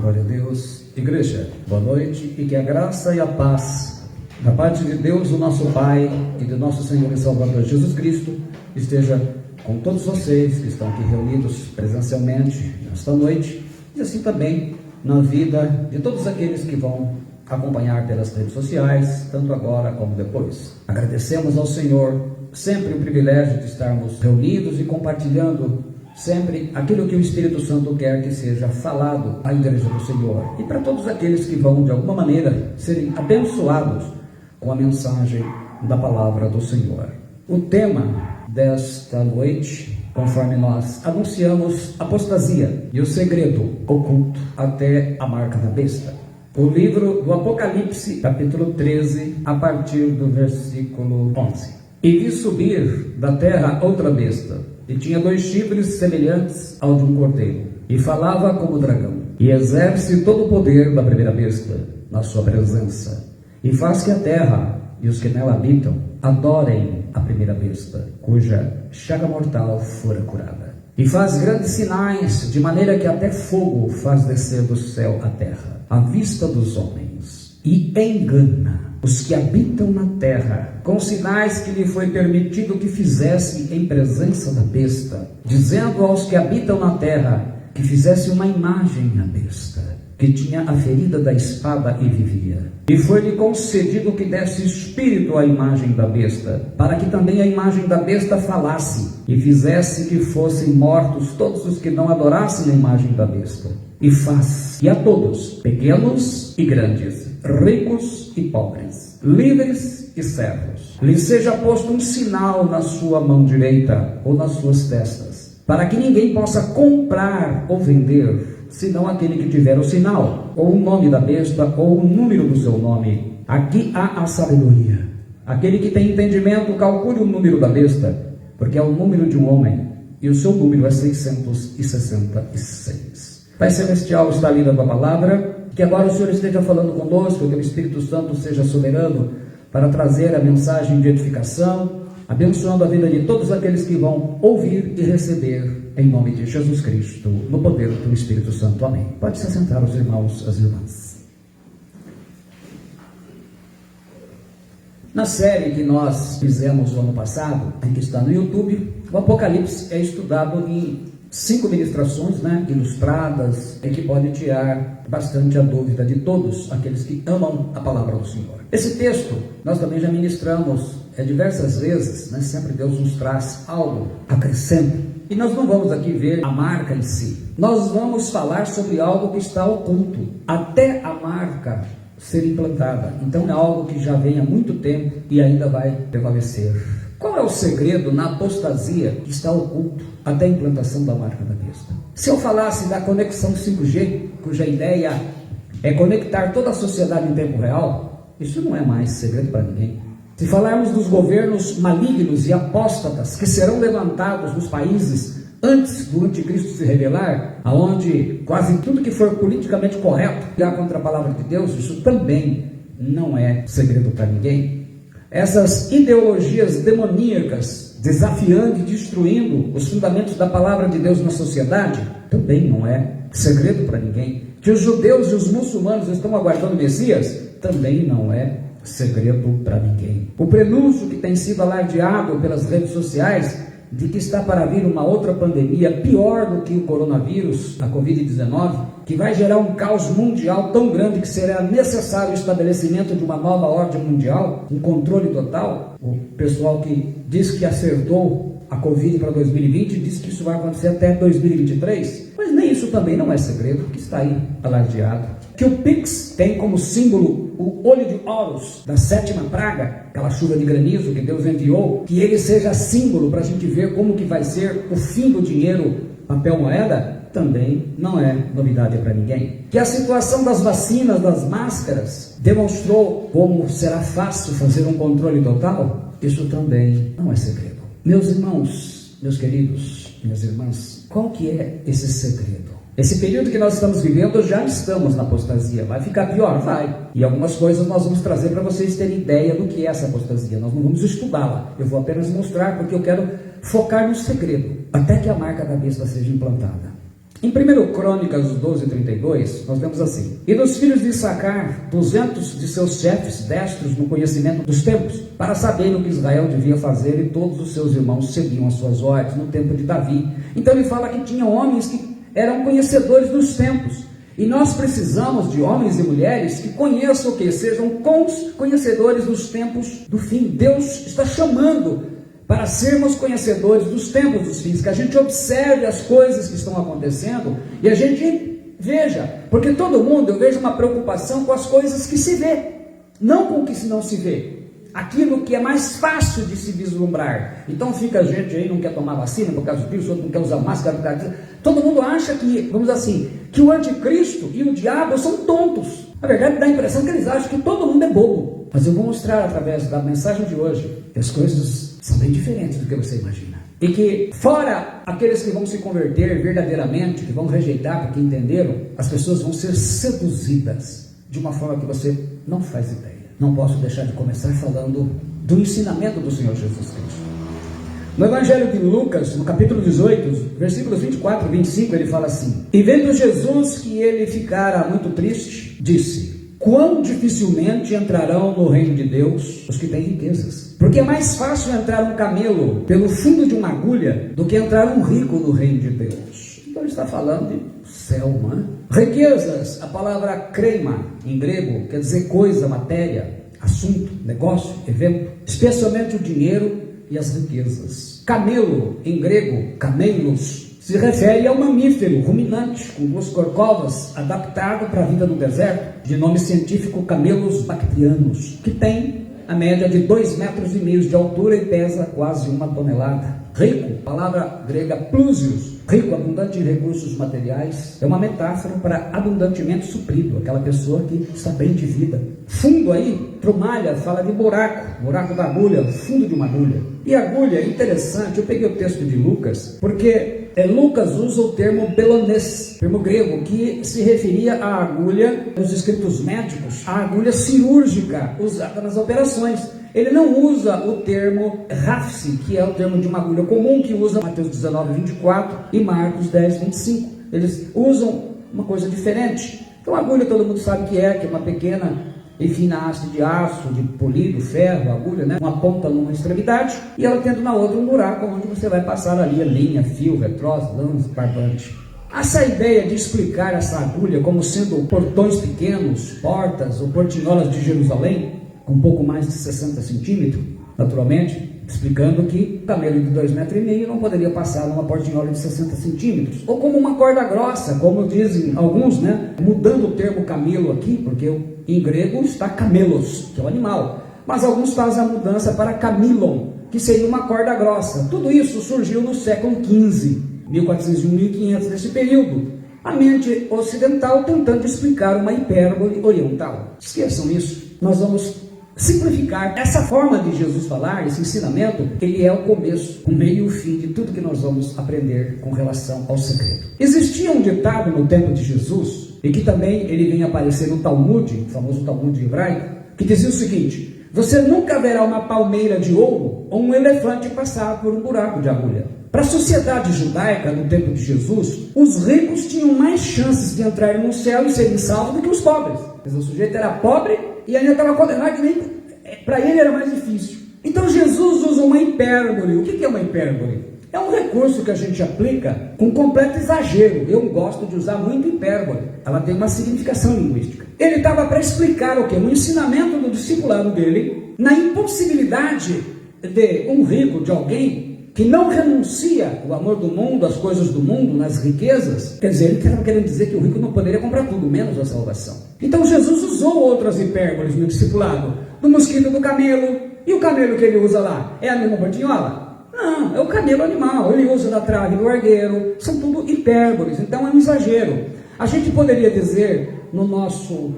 Glória a Deus. Igreja, boa noite e que a graça e a paz da parte de Deus, o nosso Pai, e do nosso Senhor e Salvador Jesus Cristo esteja com todos vocês que estão aqui reunidos presencialmente nesta noite, e assim também na vida de todos aqueles que vão acompanhar pelas redes sociais, tanto agora como depois. Agradecemos ao Senhor sempre o privilégio de estarmos reunidos e compartilhando sempre aquilo que o Espírito Santo quer que seja falado à Igreja do Senhor, e para todos aqueles que vão de alguma maneira serem abençoados com a mensagem da palavra do Senhor. O tema desta noite, conforme nós anunciamos, apostasia e o segredo oculto até a marca da besta. O livro do Apocalipse, capítulo 13, a partir do versículo 11. E vi subir da terra outra besta, e tinha 2 chifres semelhantes ao de um cordeiro, e falava como dragão, e exerce todo o poder da primeira besta na sua presença, e faz que a terra e os que nela habitam adorem a primeira besta, cuja chaga mortal fora curada. E faz grandes sinais, de maneira que até fogo faz descer do céu à terra, à vista dos homens, e engana os que habitam na terra, com sinais que lhe foi permitido que fizesse em presença da besta, dizendo aos que habitam na terra que fizesse uma imagem à besta, que tinha a ferida da espada e vivia. E foi-lhe concedido que desse espírito à imagem da besta, para que também a imagem da besta falasse, e fizesse que fossem mortos todos os que não adorassem a imagem da besta. E faz que a todos, pequenos e grandes, ricos e pobres, livres e servos, lhe seja posto um sinal na sua mão direita ou nas suas testas, para que ninguém possa comprar ou vender, senão aquele que tiver o sinal, ou o nome da besta, ou o número do seu nome. Aqui há a sabedoria. Aquele que tem entendimento, calcule o número da besta, porque é o número de um homem, e o seu número é 666. Pai Celestial, está lida a tua palavra, que agora o Senhor esteja falando conosco, que o Espírito Santo seja soberano para trazer a mensagem de edificação, abençoando a vida de todos aqueles que vão ouvir e receber, em nome de Jesus Cristo, no poder do Espírito Santo. Amém. Pode se assentar os irmãos, as irmãs. Na série que nós fizemos no ano passado, que está no YouTube, o Apocalipse é estudado em 5 ministrações, ilustradas, e que podem tirar bastante a dúvida de todos aqueles que amam a palavra do Senhor. Esse texto nós também já ministramos diversas vezes, sempre Deus nos traz algo, acrescenta. E nós não vamos aqui ver a marca em si, nós vamos falar sobre algo que está oculto, até a marca ser implantada. Então é algo que já vem há muito tempo e ainda vai prevalecer. Qual é o segredo na apostasia que está oculto até a implantação da marca da besta? Se eu falasse da conexão 5G, cuja ideia é conectar toda a sociedade em tempo real, isso não é mais segredo para ninguém. Se falarmos dos governos malignos e apóstatas que serão levantados nos países antes do anticristo se revelar, aonde quase tudo que for politicamente correto irá contra a palavra de Deus, isso também não é segredo para ninguém. Essas ideologias demoníacas desafiando e destruindo os fundamentos da palavra de Deus na sociedade também não é segredo para ninguém. Que os judeus e os muçulmanos estão aguardando o Messias também não é segredo para ninguém. O prenúncio que tem sido alardeado pelas redes sociais de que está para vir uma outra pandemia pior do que o coronavírus, a Covid-19, que vai gerar um caos mundial tão grande que será necessário o estabelecimento de uma nova ordem mundial, um controle total. O pessoal que diz que acertou a Covid para 2020 diz que isso vai acontecer até 2023, mas nem isso também não é segredo, que está aí alardeado. Que o Pix tem como símbolo o olho de Horus da 7ª praga, aquela chuva de granizo que Deus enviou, que ele seja símbolo para a gente ver como que vai ser o fim do dinheiro, papel moeda, também não é novidade para ninguém. Que a situação das vacinas, das máscaras, demonstrou como será fácil fazer um controle total, isso também não é segredo. Meus irmãos, meus queridos, minhas irmãs, qual que é esse segredo? Esse período que nós estamos vivendo, já estamos na apostasia. Vai ficar pior? Vai. E algumas coisas nós vamos trazer para vocês terem ideia do que é essa apostasia. Nós não vamos estudá-la. Eu vou apenas mostrar, porque eu quero focar no segredo, até que a marca da besta seja implantada. Em 1 Crônicas 12:32, nós vemos assim: e dos filhos de Issacar, 200 de seus chefes, destros no conhecimento dos tempos, para saberem o que Israel devia fazer, e todos os seus irmãos seguiam as suas ordens no tempo de Davi. Então ele fala que tinha homens que eram conhecedores dos tempos. E nós precisamos de homens e mulheres que conheçam o que? Sejam conhecedores dos tempos do fim. Deus está chamando para sermos conhecedores dos tempos dos fins, que a gente observe as coisas que estão acontecendo e a gente veja, porque todo mundo, eu vejo uma preocupação com as coisas que se vê, não com o que não se vê, aquilo que é mais fácil de se vislumbrar. Então fica a gente aí, não quer tomar vacina por causa disso, outro não quer usar máscara, todo mundo acha que, vamos dizer assim, que o anticristo e o diabo são tontos. Na verdade dá a impressão que eles acham que todo mundo é bobo, mas eu vou mostrar através da mensagem de hoje que as coisas são bem diferentes do que você imagina. E que, fora aqueles que vão se converter verdadeiramente, que vão rejeitar porque entenderam, as pessoas vão ser seduzidas de uma forma que você não faz ideia. Não posso deixar de começar falando do ensinamento do Senhor Jesus Cristo. No Evangelho de Lucas, no capítulo 18, versículos 24 e 25, ele fala assim: e vendo Jesus que ele ficara muito triste, disse: quão dificilmente entrarão no reino de Deus os que têm riquezas. Porque é mais fácil entrar um camelo pelo fundo de uma agulha do que entrar um rico no reino de Deus. Então ele está falando de céu, não é? Riquezas, a palavra krema em grego quer dizer coisa, matéria, assunto, negócio, evento, especialmente o dinheiro e as riquezas. Camelo em grego, camelos, se refere ao mamífero ruminante com duas corcovas, adaptado para a vida no deserto, de nome científico Camelus bactrianus, que tem a média de 2,5 metros de altura e pesa quase 1 tonelada. Rico, palavra grega plusios, rico, abundante em recursos materiais, é uma metáfora para abundantemente suprido, aquela pessoa que está bem de vida. Fundo aí, tromalha, fala de buraco, buraco da agulha, fundo de uma agulha. E agulha é interessante, eu peguei o texto de Lucas, porque Lucas usa o termo belonês, termo grego, que se referia à agulha, nos escritos médicos, a agulha cirúrgica usada nas operações. Ele não usa o termo rafse, que é o termo de uma agulha comum, que usa Mateus 19:24 e Marcos 10:25. Eles usam uma coisa diferente. Então a agulha todo mundo sabe que é uma pequena e fina haste de aço, de polido, ferro, agulha, né? Uma ponta numa extremidade e ela tendo na outra um buraco onde você vai passar ali a linha, fio, retroz, lance, barbante. Essa ideia de explicar essa agulha como sendo portões pequenos, portas ou portinholas de Jerusalém, com um pouco mais de 60 centímetros, naturalmente, explicando que um camelo de 2,5 metros não poderia passar numa portinhola de 60 centímetros, ou como uma corda grossa, como dizem alguns, né? Mudando o termo camelo aqui, porque em grego está camelos, que é o animal, mas alguns fazem a mudança para camilon, que seria uma corda grossa. Tudo isso surgiu no século XV, 1401, 1500, nesse período. A mente ocidental tentando explicar uma hipérbole oriental. Esqueçam isso, nós vamos simplificar essa forma de Jesus falar, esse ensinamento, ele é o começo, o meio e o fim de tudo que nós vamos aprender com relação ao segredo. Existia um ditado no tempo de Jesus, e que também ele vem aparecer no Talmud, o famoso Talmud hebraico, que dizia o seguinte: você nunca verá uma palmeira de ouro ou um elefante passar por um buraco de agulha. Para a sociedade judaica no tempo de Jesus, os ricos tinham mais chances de entrar no céu e serem salvos do que os pobres. O sujeito era pobre e ainda estava condenado, que nem para ele era mais difícil. Então Jesus usa uma hipérbole. O que é uma hipérbole? É um recurso que a gente aplica com completo exagero. Eu gosto de usar muito hipérbole. Ela tem uma significação linguística. Ele estava para explicar o quê? Um ensinamento do discipulado dele na impossibilidade de um rico, de alguém que não renuncia o amor do mundo, as coisas do mundo, nas riquezas. Quer dizer, ele estava querendo dizer que o rico não poderia comprar tudo, menos a salvação. Então Jesus usou outras hipérboles no discipulado, do mosquito do camelo. E o camelo que ele usa lá, é a mesma portinhola? Não, é o camelo animal. Ele usa da trave do argueiro, são tudo hipérboles, então é um exagero. A gente poderia dizer, no nosso,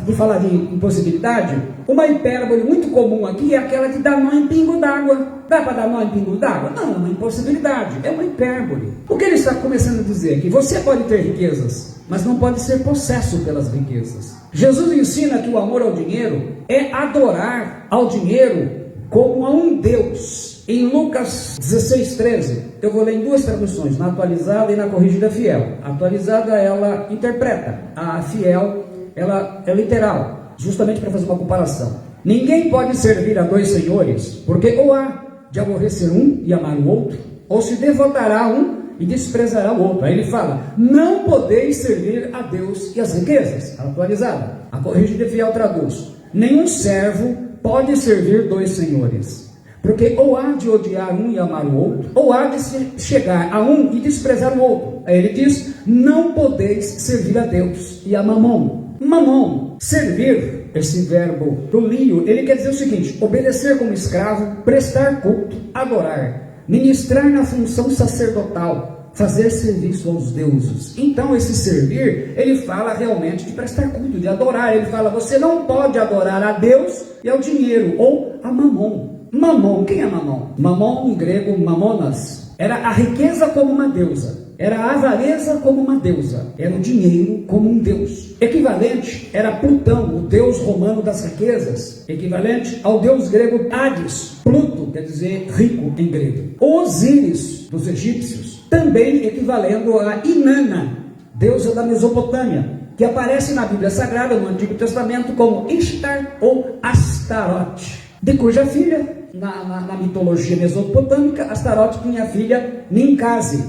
de falar de impossibilidade, uma hipérbole muito comum aqui é aquela que dá nó em pingo d'água. Dá para dar nó em pingo d'água? Não, é uma impossibilidade, é uma hipérbole. O que ele está começando a dizer é que você pode ter riquezas, mas não pode ser possesso pelas riquezas. Jesus ensina que o amor ao dinheiro é adorar ao dinheiro como a um Deus. Em Lucas 16:13, eu vou ler em duas traduções, na atualizada e na corrigida fiel. A atualizada, ela interpreta, a fiel, ela é literal, justamente para fazer uma comparação. Ninguém pode servir a dois senhores, porque ou há de aborrecer um e amar o outro, ou se devotará a um e desprezará o outro. Aí ele fala, não podeis servir a Deus e as riquezas. A atualizada. A corrigida fiel traduz, nenhum servo pode servir dois senhores, porque ou há de odiar um e amar o outro, ou há de chegar a um e desprezar o outro. Aí ele diz, não podeis servir a Deus e a Mamon. Mamon, servir, esse verbo do lío, ele quer dizer o seguinte, obedecer como escravo, prestar culto, adorar, ministrar na função sacerdotal, fazer serviço aos deuses. Então esse servir, ele fala realmente de prestar culto, de adorar. Ele fala, você não pode adorar a Deus e ao dinheiro, ou a Mamon. Mamon, quem é Mamon? Mamon, em grego, mamonas, era a riqueza como uma deusa, era a avareza como uma deusa, era o dinheiro como um deus. Equivalente era Plutão, o deus romano das riquezas, equivalente ao deus grego Hades. Pluto quer dizer rico em grego. Osíris, dos egípcios, também equivalendo a Inanna, deusa da Mesopotâmia, que aparece na Bíblia Sagrada, no Antigo Testamento, como Ishtar ou Astarote, de cuja filha, na mitologia mesopotâmica, Astarote tinha a filha Ninkasi,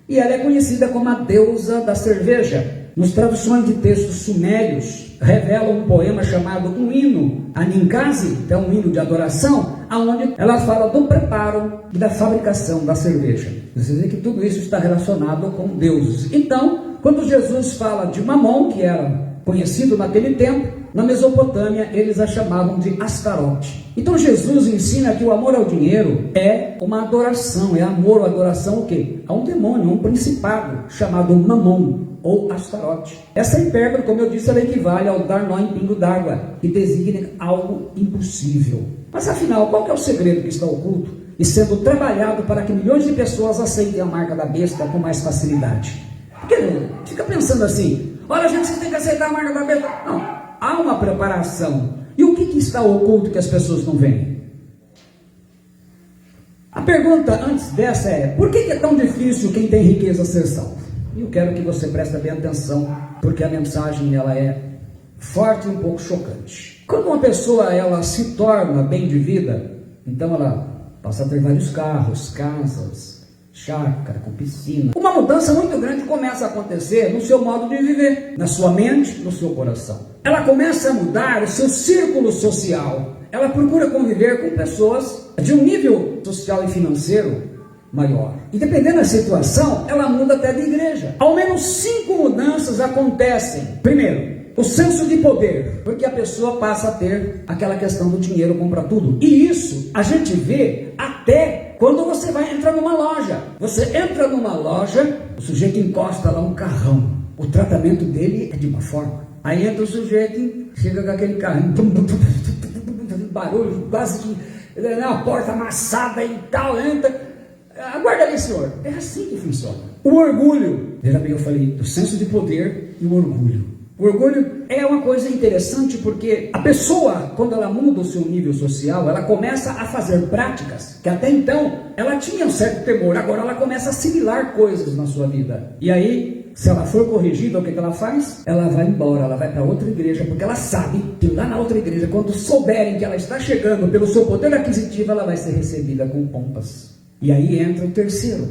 e ela é conhecida como a deusa da cerveja. Nas traduções de textos sumérios, revela um poema chamado um hino a Ninkasi, que é um hino de adoração, onde ela fala do preparo e da fabricação da cerveja. Você vê que tudo isso está relacionado com deuses. Então, quando Jesus fala de Mamon, que era conhecido naquele tempo, na Mesopotâmia eles a chamavam de Astarote. Então Jesus ensina que o amor ao dinheiro é uma adoração, é amor ou adoração o quê? A um demônio, a um principado chamado Mamon ou Astarote. Essa hipérbole, como eu disse, ela equivale ao dar nó em pingo d'água, que designa algo impossível. Mas afinal, qual que é o segredo que está oculto e sendo trabalhado para que milhões de pessoas aceitem a marca da besta com mais facilidade? Porque fica pensando assim, olha gente, você tem que aceitar a marca da besta. Não, há uma preparação. E o que está oculto que as pessoas não veem? A pergunta antes dessa é, por que é tão difícil quem tem riqueza ser salvo? E eu quero que você preste bem atenção, porque a mensagem ela é forte e um pouco chocante. Quando uma pessoa ela se torna bem de vida, então ela passa a ter vários carros, casas, chácara, com piscina. Uma mudança muito grande começa a acontecer no seu modo de viver, na sua mente, no seu coração. Ela começa a mudar o seu círculo social. Ela procura conviver com pessoas de um nível social e financeiro maior. E dependendo da situação, ela muda até de igreja. Ao menos 5 mudanças acontecem. Primeiro, o senso de poder, porque a pessoa passa a ter aquela questão do dinheiro compra tudo. E isso a gente vê até quando você vai entrar numa loja. Você entra numa loja, o sujeito encosta lá um carrão. O tratamento dele é de uma forma. Aí entra o sujeito, chega com aquele carrinho, barulho, quase que a porta amassada e tal, entra. Aguarda ali, senhor. É assim que funciona. O orgulho. Veja bem, eu falei do senso de poder e o orgulho. O orgulho é uma coisa interessante porque a pessoa, quando ela muda o seu nível social, ela começa a fazer práticas que até então ela tinha um certo temor, agora ela começa a assimilar coisas na sua vida. E aí, se ela for corrigida, o que ela faz? Ela vai embora, ela vai para outra igreja, porque ela sabe que lá na outra igreja, quando souberem que ela está chegando pelo seu poder aquisitivo, ela vai ser recebida com pompas. E aí entra o terceiro.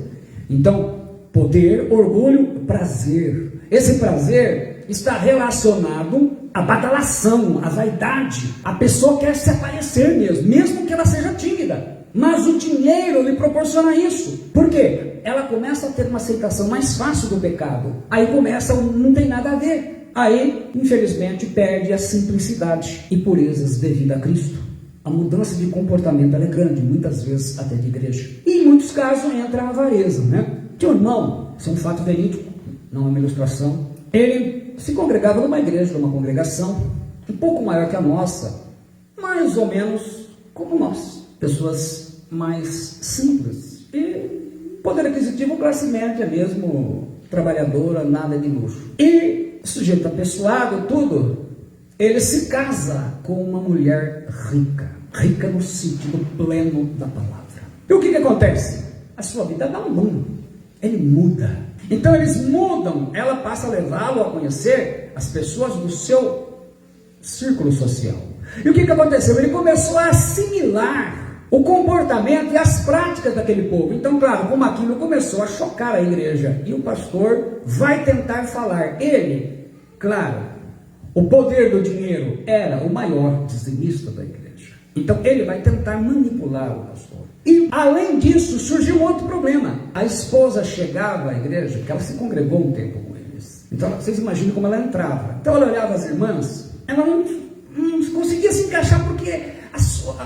Então, poder, orgulho, prazer. Esse prazer está relacionado à badalação, à vaidade. A pessoa quer se aparecer mesmo que ela seja tímida. Mas o dinheiro lhe proporciona isso. Por quê? Ela começa a ter uma aceitação mais fácil do pecado. Aí começa, não tem nada a ver. Aí, infelizmente, perde a simplicidade e purezas devido a Cristo. A mudança de comportamento ela é grande, muitas vezes até de igreja. E em muitos casos entra a avareza, né? Tinha um irmão, isso é um fato verídico, não é uma ilustração. Ele se congregava numa igreja, numa congregação um pouco maior que a nossa, mais ou menos como nós, pessoas mais simples e poder aquisitivo, classe média mesmo, trabalhadora, nada de luxo. E sujeito apessoado, tudo, ele se casa com uma mulher rica, rica no sentido pleno da palavra. E o que acontece? A sua vida dá um boom, ele muda. Então eles mudam, ela passa a levá-lo a conhecer as pessoas do seu círculo social. E o que aconteceu? Ele começou a assimilar o comportamento e as práticas daquele povo. Então, claro, como aquilo começou a chocar a igreja, e o pastor vai tentar falar. Ele, claro, o poder do dinheiro era o maior dizimista da igreja. Então, ele vai tentar manipular o pastor. E, além disso, surgiu um outro problema. A esposa chegava à igreja, que ela se congregou um tempo com eles. Então, vocês imaginam como ela entrava. Então, ela olhava as irmãs, ela não conseguia se encaixar, porque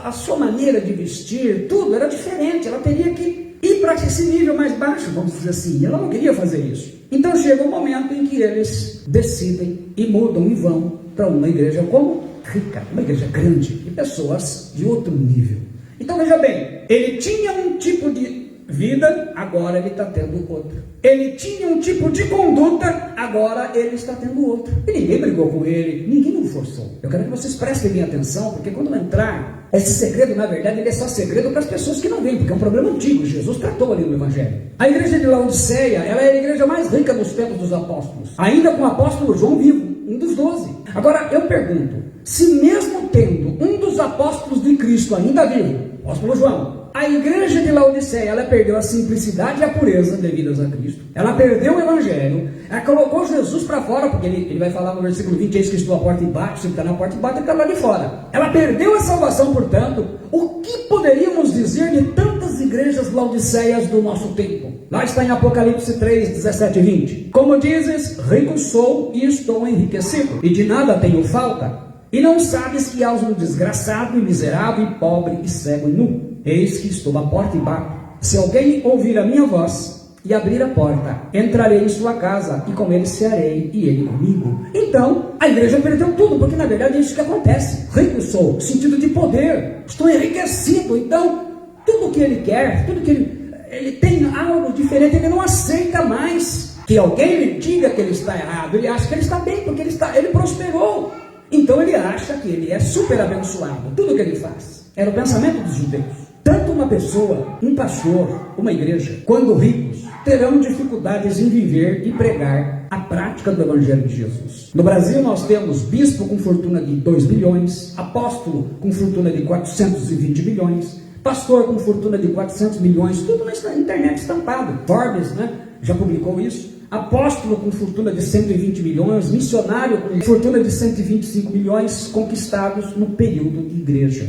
a sua maneira de vestir, tudo era diferente. Ela teria que ir para esse nível mais baixo, vamos dizer assim. Ela não queria fazer isso. Então chega um momento em que eles decidem e mudam e vão para uma igreja como rica, uma igreja grande, de pessoas de outro nível. Então veja bem, ele tinha um tipo de vida, agora ele está tendo outro. Ele tinha um tipo de conduta, agora ele está tendo outro. E ninguém brigou com ele, ninguém o forçou. Eu quero que vocês prestem bem atenção, porque quando entrar, esse segredo, na verdade, ele é só segredo para as pessoas que não vêm, porque é um problema antigo. Jesus tratou ali no Evangelho. A igreja de Laodiceia, ela é a igreja mais rica dos tempos dos apóstolos, ainda com o apóstolo João vivo, um dos 12. Agora, eu pergunto, se mesmo tendo um dos apóstolos de Cristo ainda vivo, apóstolo João, a igreja de Laodiceia, ela perdeu a simplicidade e a pureza devidas a Cristo. Ela perdeu o Evangelho. Ela colocou Jesus para fora, porque ele vai falar no versículo 20, eis que estou à porta e bato, se está na porta e bate, ele está lá de fora. Ela perdeu a salvação, portanto. O que poderíamos dizer de tantas igrejas laodiceias do nosso tempo? Lá está em Apocalipse 3, 17 e 20. Como dizes, rico sou e estou enriquecido, e de nada tenho falta. E não sabes que há um desgraçado e miserável e pobre e cego e nu. Eis que estou à porta e bato. Se alguém ouvir a minha voz e abrir a porta, entrarei em sua casa e com ele cearei e ele comigo. Então, a igreja perdeu tudo, porque na verdade é isso que acontece. Rico sou, sentido de poder, estou enriquecido. Então, tudo que ele quer, tudo que ele tem algo diferente, ele não aceita mais que alguém lhe diga que ele está errado. Ele acha que ele está bem, porque ele prosperou. Então ele acha que ele é super abençoado, tudo que ele faz. Era o pensamento dos judeus. Tanto uma pessoa, um pastor, uma igreja, quando ricos, terão dificuldades em viver e pregar a prática do Evangelho de Jesus. No Brasil nós temos bispo com fortuna de 2 bilhões, apóstolo com fortuna de 420 milhões, pastor com fortuna de 400 milhões, tudo na internet estampado. Forbes, já publicou isso. Apóstolo com fortuna de 120 milhões, missionário com fortuna de 125 milhões conquistados no período de igreja.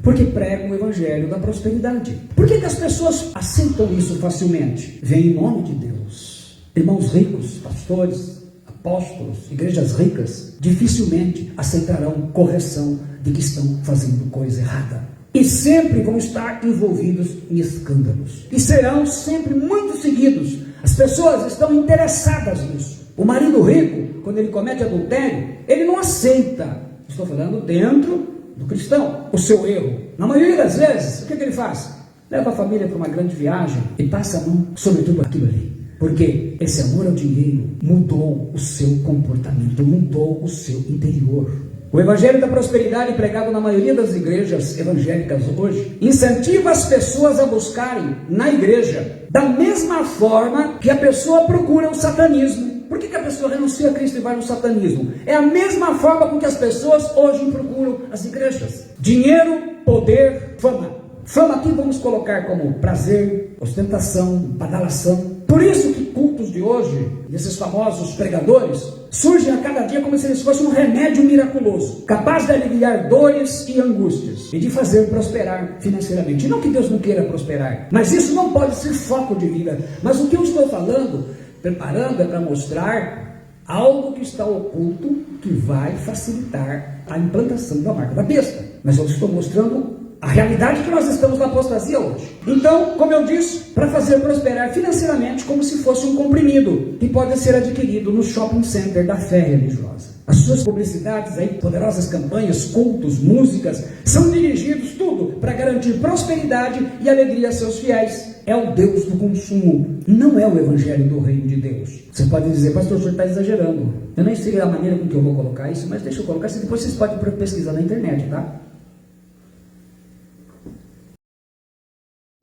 Porque pregam o evangelho da prosperidade. Por que as pessoas aceitam isso facilmente? Vem em nome de Deus. Irmãos ricos, pastores, apóstolos, igrejas ricas, dificilmente aceitarão correção de que estão fazendo coisa errada. E sempre vão estar envolvidos em escândalos. E serão sempre muito seguidos. As pessoas estão interessadas nisso. O marido rico, quando ele comete adultério, ele não aceita. Estou falando dentro do cristão, o seu erro. Na maioria das vezes, o que ele faz? Leva a família para uma grande viagem e passa a mão sobre tudo aquilo ali. Porque esse amor ao dinheiro mudou o seu comportamento, mudou o seu interior. O evangelho da prosperidade pregado na maioria das igrejas evangélicas hoje incentiva as pessoas a buscarem na igreja da mesma forma que a pessoa procura o satanismo. Por que a pessoa renuncia a Cristo e vai no satanismo? É a mesma forma com que as pessoas hoje procuram as igrejas. Dinheiro, poder, fama. Fama aqui vamos colocar como prazer, ostentação, badalação. Por isso que cultos de hoje, desses famosos pregadores, surgem a cada dia como se eles fossem um remédio miraculoso, capaz de aliviar dores e angústias e de fazer prosperar financeiramente. Não que Deus não queira prosperar, mas isso não pode ser foco de vida. Mas o que eu estou falando, preparando, é para mostrar algo que está oculto, que vai facilitar a implantação da marca da besta. Mas eu estou mostrando a realidade que nós estamos na apostasia hoje. Então, como eu disse, para fazer prosperar financeiramente como se fosse um comprimido que pode ser adquirido no shopping center da fé religiosa. As suas publicidades, aí, poderosas campanhas, cultos, músicas, são dirigidos tudo para garantir prosperidade e alegria a seus fiéis. É o Deus do consumo, não é o evangelho do reino de Deus. Você pode dizer, pastor, o senhor está exagerando. Eu nem sei a maneira com que eu vou colocar isso, mas deixa eu colocar isso, depois vocês podem pesquisar na internet, tá?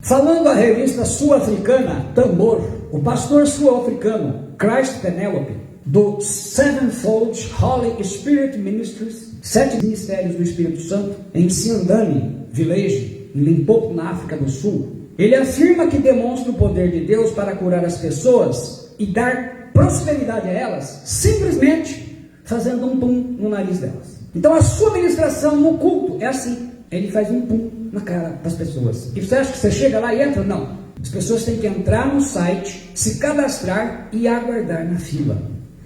Falando revista sul-africana, Tambor, o pastor sul-africano Christ Penelope, do Sevenfold Holy Spirit Ministries, 7 ministérios do Espírito Santo, em Siandani Village, em Limpopo, na África do Sul, ele afirma que demonstra o poder de Deus para curar as pessoas e dar prosperidade a elas, simplesmente fazendo um pum no nariz delas. Então a sua ministração no culto é assim, ele faz um pum na cara das pessoas. E você acha que você chega lá e entra? Não. As pessoas têm que entrar no site, se cadastrar e aguardar na fila.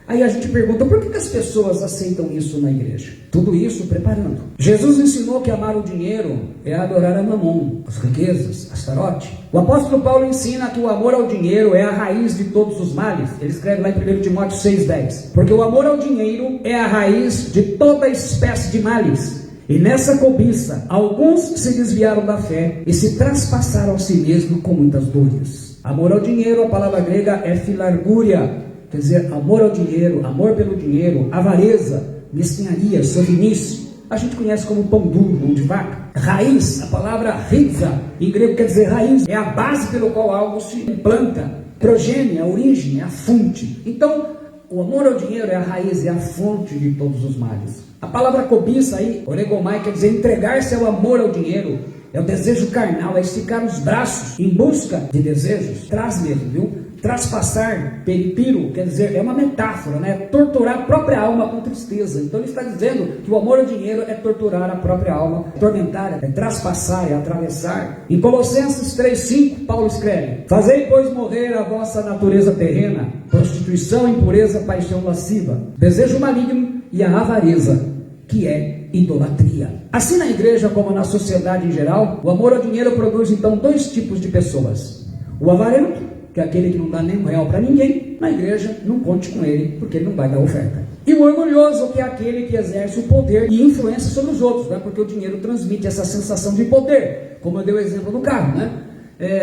Aí a gente pergunta, por que as pessoas aceitam isso na igreja? Tudo isso preparando. Jesus ensinou que amar o dinheiro é adorar a Mamon, as riquezas, Astarote. O apóstolo Paulo ensina que o amor ao dinheiro é a raiz de todos os males. Ele escreve lá em 1 Timóteo 6,10. Porque o amor ao dinheiro é a raiz de toda espécie de males. E nessa cobiça, alguns se desviaram da fé e se traspassaram a si mesmos com muitas dores. Amor ao dinheiro, a palavra grega é filargúria. Quer dizer, amor ao dinheiro, amor pelo dinheiro, avareza, mesquinharia, sovinice. A gente conhece como pão duro, mão de vaca. Raiz, a palavra ritza, em grego quer dizer raiz. É a base pelo qual algo se implanta. Progênie, a origem, a fonte. Então, o amor ao dinheiro é a raiz, é a fonte de todos os males. A palavra cobiça aí, oregomai, quer dizer entregar-se ao amor ao dinheiro. É o desejo carnal, é esticar os braços em busca de desejos. Traz mesmo, viu? Traspassar, peripiro, quer dizer, é uma metáfora, né? Torturar a própria alma com tristeza. Então ele está dizendo que o amor ao dinheiro é torturar a própria alma, tormentar, é traspassar, é atravessar. Em Colossenses 3,5, Paulo escreve: fazei, pois, morrer a vossa natureza terrena, prostituição, impureza, paixão lasciva, desejo maligno e a avareza, que é idolatria. Assim na igreja como na sociedade em geral, o amor ao dinheiro produz então 2 tipos de pessoas: o avarento, que é aquele que não dá nem R$1 para ninguém. Na igreja, não conte com ele, porque ele não vai dar oferta. E o orgulhoso, que é aquele que exerce o poder e influência sobre os outros, né? Porque o dinheiro transmite essa sensação de poder, como eu dei o exemplo do carro, né?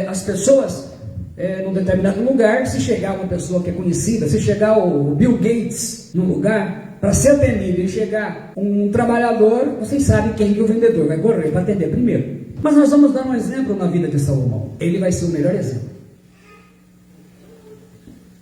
As pessoas, num determinado lugar, se chegar uma pessoa que é conhecida, se chegar o Bill Gates num lugar, para ser atendido e chegar um trabalhador, vocês sabem quem é o vendedor vai correr para atender primeiro. Mas nós vamos dar um exemplo na vida de Salomão. Ele vai ser o melhor exemplo.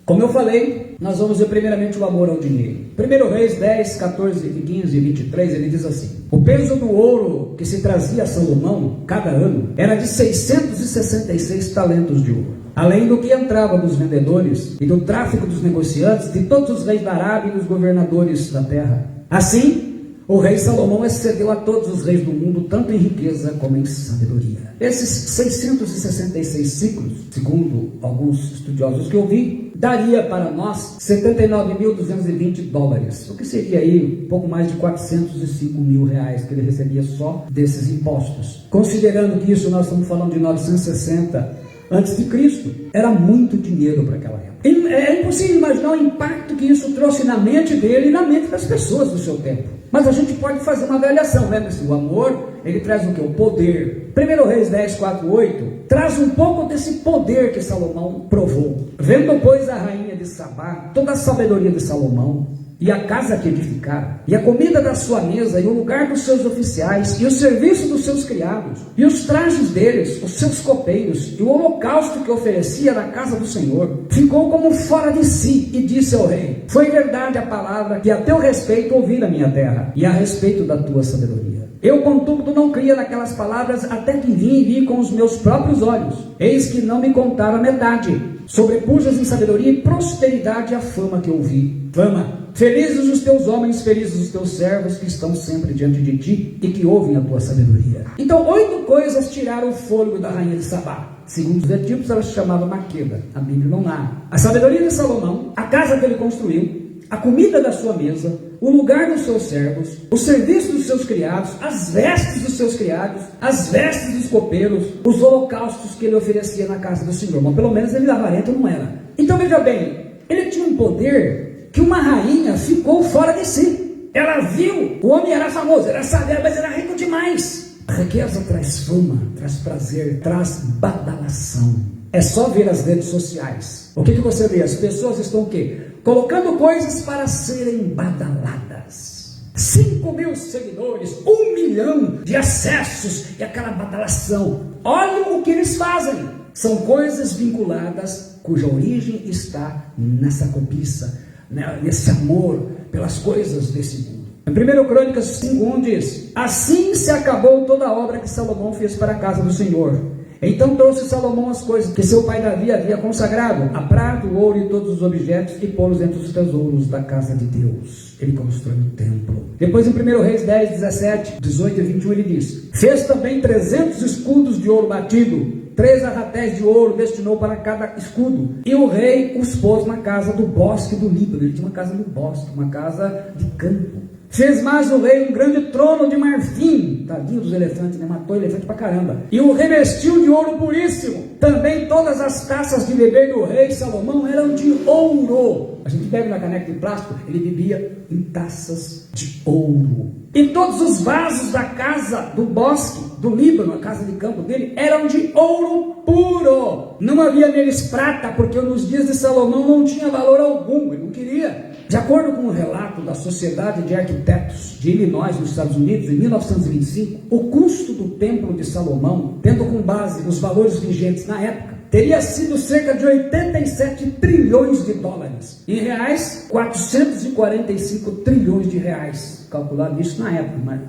Como eu falei, nós vamos ver primeiramente o amor ao dinheiro. 1 Reis 10, 14, 15 e 23, ele diz assim: o peso do ouro que se trazia a Salomão cada ano era de 666 talentos de ouro, além do que entrava dos vendedores e do tráfico dos negociantes, de todos os reis da Arábia e dos governadores da terra. Assim, o rei Salomão excedeu a todos os reis do mundo, tanto em riqueza como em sabedoria. Esses 666 ciclos, segundo alguns estudiosos que eu vi, daria para nós 79.220 dólares, o que seria aí um pouco mais de 405 mil reais que ele recebia só desses impostos. Considerando que isso nós estamos falando de 960 antes de Cristo, era muito dinheiro para aquela época. É impossível imaginar o impacto que isso trouxe na mente dele e na mente das pessoas do seu tempo. Mas a gente pode fazer uma avaliação, lembre-se, o amor, ele traz o que? O poder. 1 Reis 10, 4, 8, traz um pouco desse poder que Salomão provou. Vendo, pois, a rainha de Sabá toda a sabedoria de Salomão, e a casa que edificara, e a comida da sua mesa, e o lugar dos seus oficiais, e o serviço dos seus criados, e os trajes deles, os seus copeiros, e o holocausto que oferecia na casa do Senhor, ficou como fora de si, e disse ao rei: foi verdade a palavra que a teu respeito ouvi na minha terra, e a respeito da tua sabedoria. Eu, contudo, não cria naquelas palavras, até que vim e vi com os meus próprios olhos. Eis que não me contaram a metade. Sobrepujas em sabedoria e prosperidade a fama que ouvi. Fama. Felizes os teus homens, felizes os teus servos que estão sempre diante de ti e que ouvem a tua sabedoria. Então 8 coisas tiraram o fôlego da rainha de Sabá. Segundo os etíopes, ela se chamava Maqueda. A Bíblia não narra. A sabedoria de Salomão, a casa que ele construiu, a comida da sua mesa, o lugar dos seus servos, o serviço dos seus criados, as vestes dos seus criados, as vestes dos copeiros, os holocaustos que ele oferecia na casa do Senhor. Mas pelo menos ele avarento não era. Então veja bem, ele tinha um poder que uma rainha ficou fora de si. Ela viu, o homem era famoso, era sábio, mas era rico demais. A riqueza traz fama, traz prazer, traz badalação. É só ver as redes sociais. O que você vê? As pessoas estão o quê? Colocando coisas para serem badaladas. 5 mil seguidores, 1 milhão de acessos e aquela badalação. Olha o que eles fazem. são coisas vinculadas cuja origem está nessa cobiça, né, nesse amor pelas coisas desse mundo. Em 1 Crônicas 5:1 diz: assim se acabou toda a obra que Salomão fez para a casa do Senhor. Então trouxe Salomão as coisas que seu pai Davi havia consagrado, a prata, o ouro e todos os objetos, e pô-los entre os tesouros da casa de Deus. Ele construiu um templo. Depois em 1 Reis 10, 17, 18 e 21 ele diz: fez também 300 escudos de ouro batido, 3 arratéis de ouro destinou para cada escudo, e o rei os pôs na casa do bosque do Líbano. Ele tinha uma casa no bosque, uma casa de campo. Fez mais o rei um grande trono de marfim, tadinho dos elefantes, né? Matou elefante pra caramba, e o revestiu de ouro puríssimo. Também todas as taças de beber do rei Salomão eram de ouro. A gente bebe na caneca de plástico, ele bebia em taças de ouro. E todos os vasos da casa do bosque do Líbano, a casa de campo dele, eram de ouro puro. Não havia neles prata, porque nos dias de Salomão não tinha valor algum, ele não queria. De acordo com o relato da Sociedade de Arquitetos de Illinois, nos Estados Unidos, em 1925, o custo do templo de Salomão, tendo com base os valores vigentes na época, teria sido cerca de 87 trilhões de dólares. Em reais, 445 trilhões de reais. Calculado isso na época, mas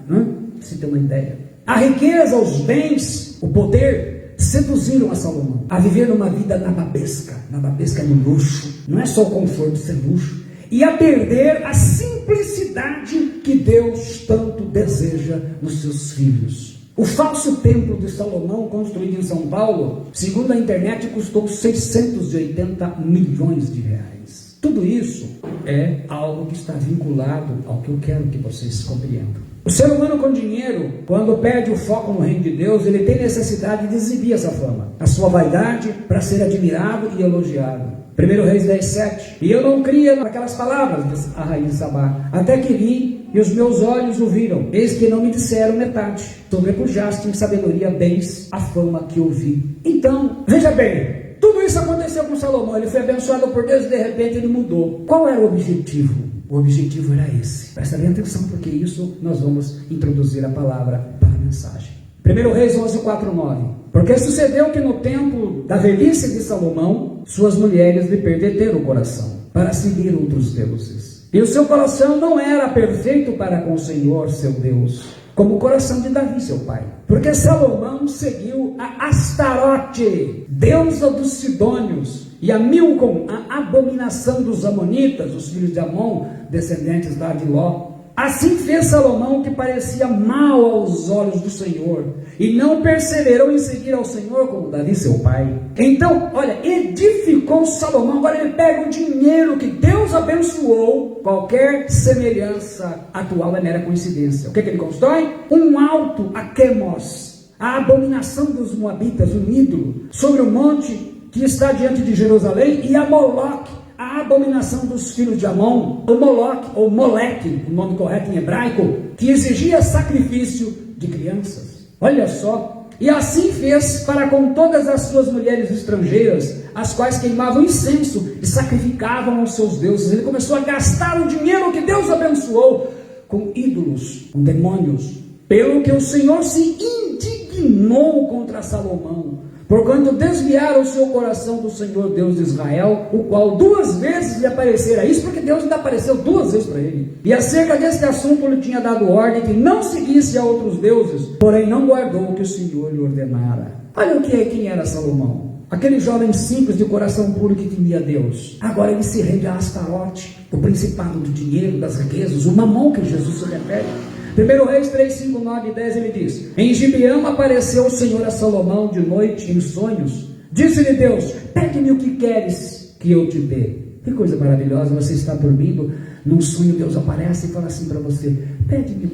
se tem uma ideia. A riqueza, os bens, o poder seduziram a Salomão a viver uma vida nababesca. Nababesca no luxo. Não é só o conforto, isso é luxo. E a perder a simplicidade que Deus tanto deseja nos seus filhos. O falso templo de Salomão, construído em São Paulo, segundo a internet, custou 680 milhões de reais. Tudo isso é algo que está vinculado ao que eu quero que vocês compreendam. O ser humano com dinheiro, quando perde o foco no reino de Deus, ele tem necessidade de exibir essa fama, a sua vaidade, para ser admirado e elogiado. 1 Reis 10, 7. E eu não cria naquelas palavras, diz a rainha de Sabá, até que vi e os meus olhos o viram. Eis que não me disseram metade. Tu repujaste em sabedoria, bens, a fama que ouvi. Então, veja bem, tudo isso aconteceu com Salomão. Ele foi abençoado por Deus e de repente ele mudou. Qual era o objetivo? O objetivo era esse. Presta bem atenção, porque isso nós vamos introduzir a palavra para a mensagem. 1 Reis 11, 4, 9. Porque sucedeu que no tempo da velhice de Salomão, suas mulheres lhe perverteram o coração, para seguir outros deuses. E o seu coração não era perfeito para com o Senhor, seu Deus, como o coração de Davi, seu pai. Porque Salomão seguiu a Astarote, deusa dos Sidônios, e a Milcom, a abominação dos Amonitas, os filhos de Amon, descendentes lá de Ló. Assim fez Salomão, que parecia mal aos olhos do Senhor, e não perseverou em seguir ao Senhor como Davi seu pai. Então, olha, edificou Salomão. Agora ele pega o dinheiro que Deus abençoou. Qualquer semelhança atual é mera coincidência. O que ele constrói? Um alto a Quemos, a abominação dos Moabitas, um ídolo, sobre o monte que está diante de Jerusalém, e a Moloque, a abominação dos filhos de Amon, o Moloque, ou Moleque, o nome correto em hebraico, que exigia sacrifício de crianças. Olha só, e assim fez para com todas as suas mulheres estrangeiras, as quais queimavam incenso e sacrificavam aos seus deuses. Ele começou a gastar o dinheiro que Deus abençoou com ídolos, com demônios, pelo que o Senhor se indignou contra Salomão, porquanto desviaram o seu coração do Senhor Deus de Israel, o qual 2 vezes lhe aparecera. Isso porque Deus ainda apareceu 2 vezes para ele. E acerca deste assunto lhe tinha dado ordem que não seguisse a outros deuses, porém não guardou o que o Senhor lhe ordenara. Olha quem era Salomão. Aquele jovem simples de coração puro que temia Deus. Agora ele se rende a Astarote, o principado do dinheiro, das riquezas, o mamão que Jesus se refere. 1 Reis 3, 5, 9 e 10 ele diz: em Gibeão apareceu o Senhor a Salomão de noite em sonhos. Disse-lhe Deus: pede-me o que queres que eu te dê. Que coisa maravilhosa, você está dormindo, num sonho Deus aparece e fala assim para você: pede-me o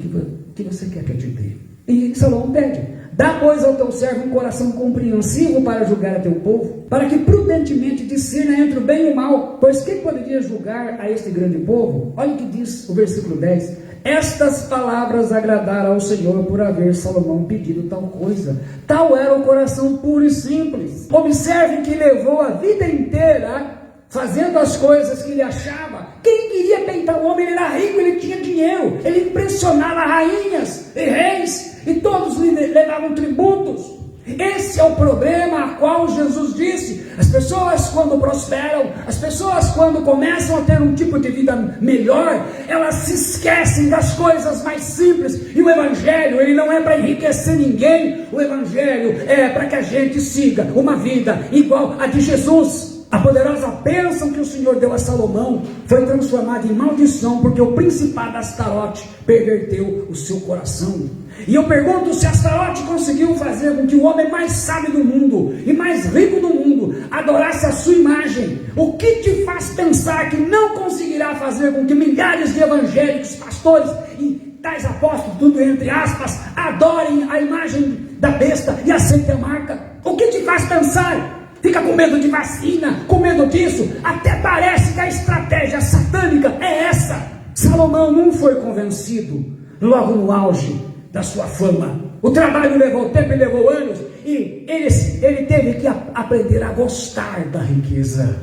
que você quer que eu te dê. E Salomão pede: dá pois ao teu servo um coração compreensivo para julgar a teu povo, para que prudentemente discirna entre o bem e o mal, pois quem poderia julgar a este grande povo? Olha o que diz o versículo 10: estas palavras agradaram ao Senhor por haver Salomão pedido tal coisa. Tal era o coração puro e simples. Observe que levou a vida inteira fazendo as coisas que ele achava. Quem queria peitar o homem? Ele era rico, ele tinha dinheiro, ele impressionava rainhas e reis, e todos lhe levavam tributos. Esse é o problema a qual Jesus disse: as pessoas quando prosperam, as pessoas quando começam a ter um tipo de vida melhor, elas se esquecem das coisas mais simples. E o Evangelho, ele não é para enriquecer ninguém, o Evangelho é para que a gente siga uma vida igual a de Jesus. A poderosa bênção que o Senhor deu a Salomão foi transformada em maldição, porque o principado Astarote perverteu o seu coração. E eu pergunto se Astarote conseguiu fazer com que o homem mais sábio do mundo e mais rico do mundo adorasse a sua imagem. O que te faz pensar que não conseguirá fazer com que milhares de evangélicos, pastores e tais apóstolos, tudo entre aspas, adorem a imagem da besta e aceitem a marca? O que te faz pensar? Fica com medo de vacina, com medo disso? Até parece que a estratégia satânica é essa. Salomão não foi convencido logo no auge da sua fama. O trabalho levou tempo e levou anos, e ele teve que aprender a gostar da riqueza.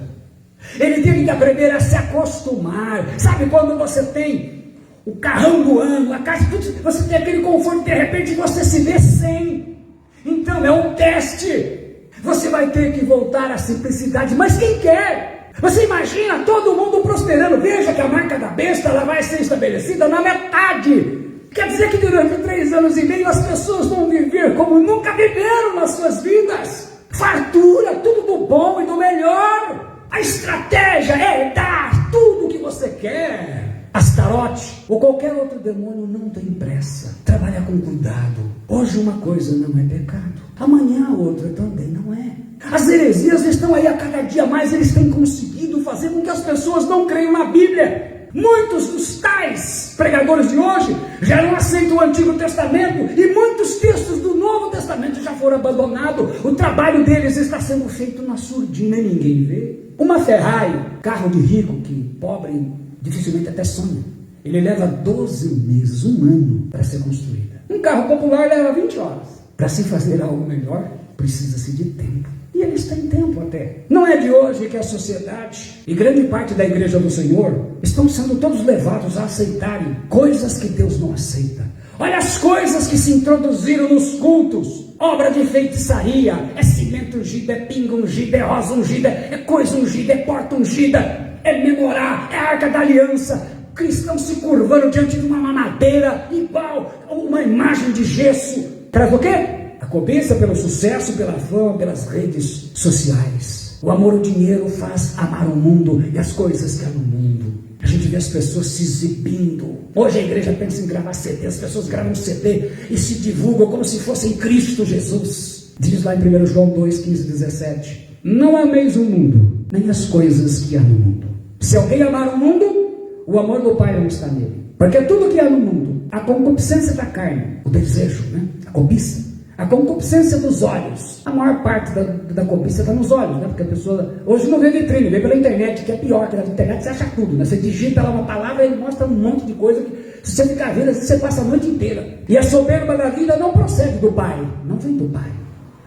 Ele teve que aprender a se acostumar. Sabe quando você tem o carrão do ano, a casa, você tem aquele conforto, de repente você se vê sem. Então é um teste. Você vai ter que voltar à simplicidade, mas quem quer? Você imagina todo mundo prosperando. Veja que a marca da besta ela vai ser estabelecida na metade. Quer dizer que durante 3 anos e meio as pessoas vão viver como nunca viveram nas suas vidas. Fartura, tudo do bom e do melhor. A estratégia é dar tudo o que você quer. Astarote ou qualquer outro demônio não tem pressa. Trabalha com cuidado. Hoje uma coisa não é pecado, amanhã a outra também não é. As heresias estão aí a cada dia mais. Eles têm conseguido fazer com que as pessoas não creiam na Bíblia. Muitos dos tais pregadores de hoje já não aceitam o Antigo Testamento, e muitos textos do Novo Testamento já foram abandonados. O trabalho deles está sendo feito na surdina e ninguém vê. Uma Ferrari, carro de rico que pobre dificilmente até sonha, ele leva 12 meses, 1 ano para ser construída. Um carro popular leva 20 horas. Para se fazer algo melhor, precisa-se de tempo. E eles têm tempo até. Não é de hoje que a sociedade e grande parte da igreja do Senhor estão sendo todos levados a aceitarem coisas que Deus não aceita. Olha as coisas que se introduziram nos cultos. Obra de feitiçaria, é cimento ungido, é pinga ungida, é rosa ungida, é coisa ungida, é porta ungida, é menorá, é arca da aliança. Cristãos se curvando diante de uma mamadeira igual a uma imagem de gesso. Traz o quê? A cobiça pelo sucesso, pela fama, pelas redes sociais. O amor ao dinheiro faz amar o mundo e as coisas que há no mundo. A gente vê as pessoas se exibindo. Hoje a igreja pensa em gravar CD, as pessoas gravam CD e se divulgam como se fossem Cristo Jesus. Diz lá em 1 João 2, 15, 17: não ameis o mundo, nem as coisas que há no mundo. Se alguém amar o mundo, o amor do Pai não está nele. Porque tudo que há no mundo, a concupiscência da carne, o desejo, a cobiça, a concupiscência dos olhos, a maior parte da cobiça está nos olhos, porque a pessoa hoje não vê vitrine, vê pela internet, que é pior, que na internet você acha tudo, você digita lá uma palavra e ele mostra um monte de coisa que, se você ficar vendo, você passa a noite inteira. E a soberba da vida não procede do Pai, não vem do Pai,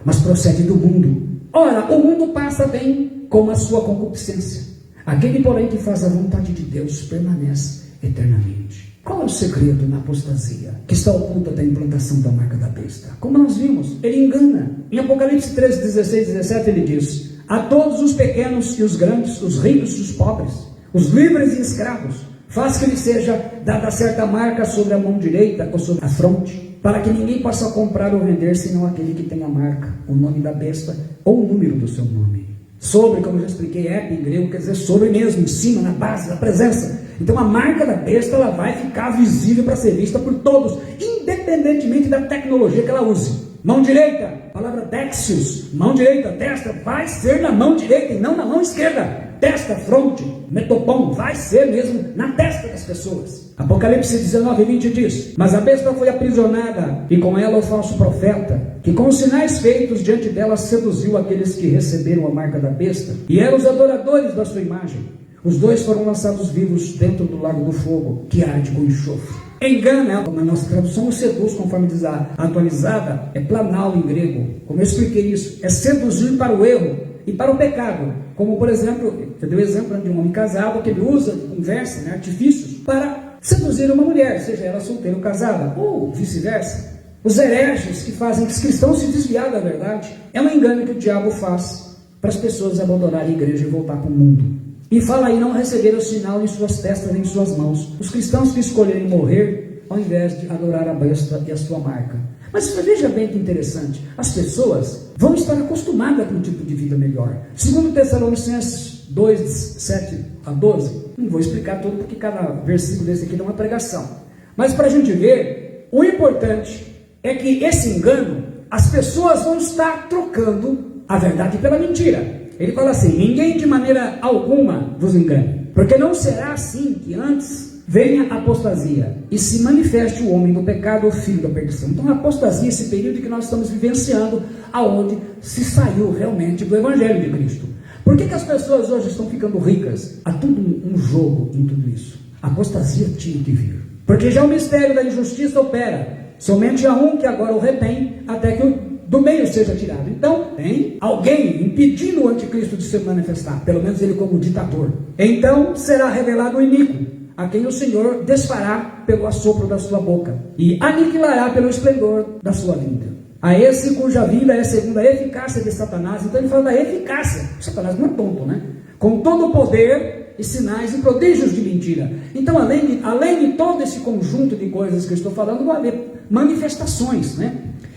mas procede do mundo. Ora, o mundo passa bem com a sua concupiscência. Aquele, porém, que faz a vontade de Deus permanece eternamente. Qual é o segredo na apostasia que está oculta da implantação da marca da besta? Como nós vimos, ele engana. Em Apocalipse 13, 16, 17 ele diz: a todos os pequenos e os grandes, os ricos e os pobres, os livres e escravos, faz que lhe seja dada certa marca sobre a mão direita ou sobre a fronte, para que ninguém possa comprar ou vender senão aquele que tem a marca, o nome da besta ou o número do seu nome. Sobre, como eu já expliquei, em grego quer dizer sobre mesmo, em cima, na base, na presença. Então a marca da besta ela vai ficar visível para ser vista por todos, independentemente da tecnologia que ela use. Mão direita, palavra dexios, mão direita, testa, vai ser na mão direita e não na mão esquerda. Testa, fronte, metopom, vai ser mesmo na testa das pessoas. Apocalipse 19, 20 diz: mas a besta foi aprisionada, e com ela o falso profeta, que com os sinais feitos diante dela seduziu aqueles que receberam a marca da besta, e eram os adoradores da sua imagem. Os dois foram lançados vivos dentro do lago do fogo, que arde com enxofre. Engana, na nossa tradução, o seduz, conforme diz a atualizada, é planal em grego. Como eu expliquei isso, é seduzir para o erro e para o pecado. Como, por exemplo, eu dei o exemplo de um homem casado que ele usa conversa, artifícios, para seduzir uma mulher, seja ela solteira ou casada, ou vice-versa. Os hereges que fazem que os cristãos se desviar da verdade, é um engano que o diabo faz para as pessoas abandonarem a igreja e voltar para o mundo. E fala aí, não receber o sinal em suas testas nem em suas mãos. Os cristãos que escolherem morrer, ao invés de adorar a besta e a sua marca. Mas veja bem que interessante, as pessoas vão estar acostumadas com um tipo de vida melhor. Segundo Tessalonicenses 2, 7 a 12, não vou explicar tudo porque cada versículo desse aqui dá uma pregação. Mas para a gente ver, o importante é que esse engano, as pessoas vão estar trocando a verdade pela mentira. Ele fala assim, ninguém de maneira alguma vos engane, porque não será assim que antes venha a apostasia e se manifeste o homem do pecado, o filho da perdição. Então a apostasia é esse período que nós estamos vivenciando, aonde se saiu realmente do Evangelho de Cristo. Por que as pessoas hoje estão ficando ricas? Há tudo um jogo em tudo isso. A apostasia tinha que vir, porque já o mistério da injustiça opera. Somente há um que agora o retém, até que o do meio seja tirado. Então, tem alguém impedindo o anticristo de se manifestar, pelo menos ele como ditador. Então será revelado o iníquo, a quem o Senhor desfará pelo assopro da sua boca, e aniquilará pelo esplendor da sua vinda. A esse cuja vinda é segundo a eficácia de Satanás. Então ele fala da eficácia. Satanás não é tonto, né? Com todo o poder e sinais e prodígios de mentira. Então, além de todo esse conjunto de coisas que eu estou falando, vai haver manifestações, né?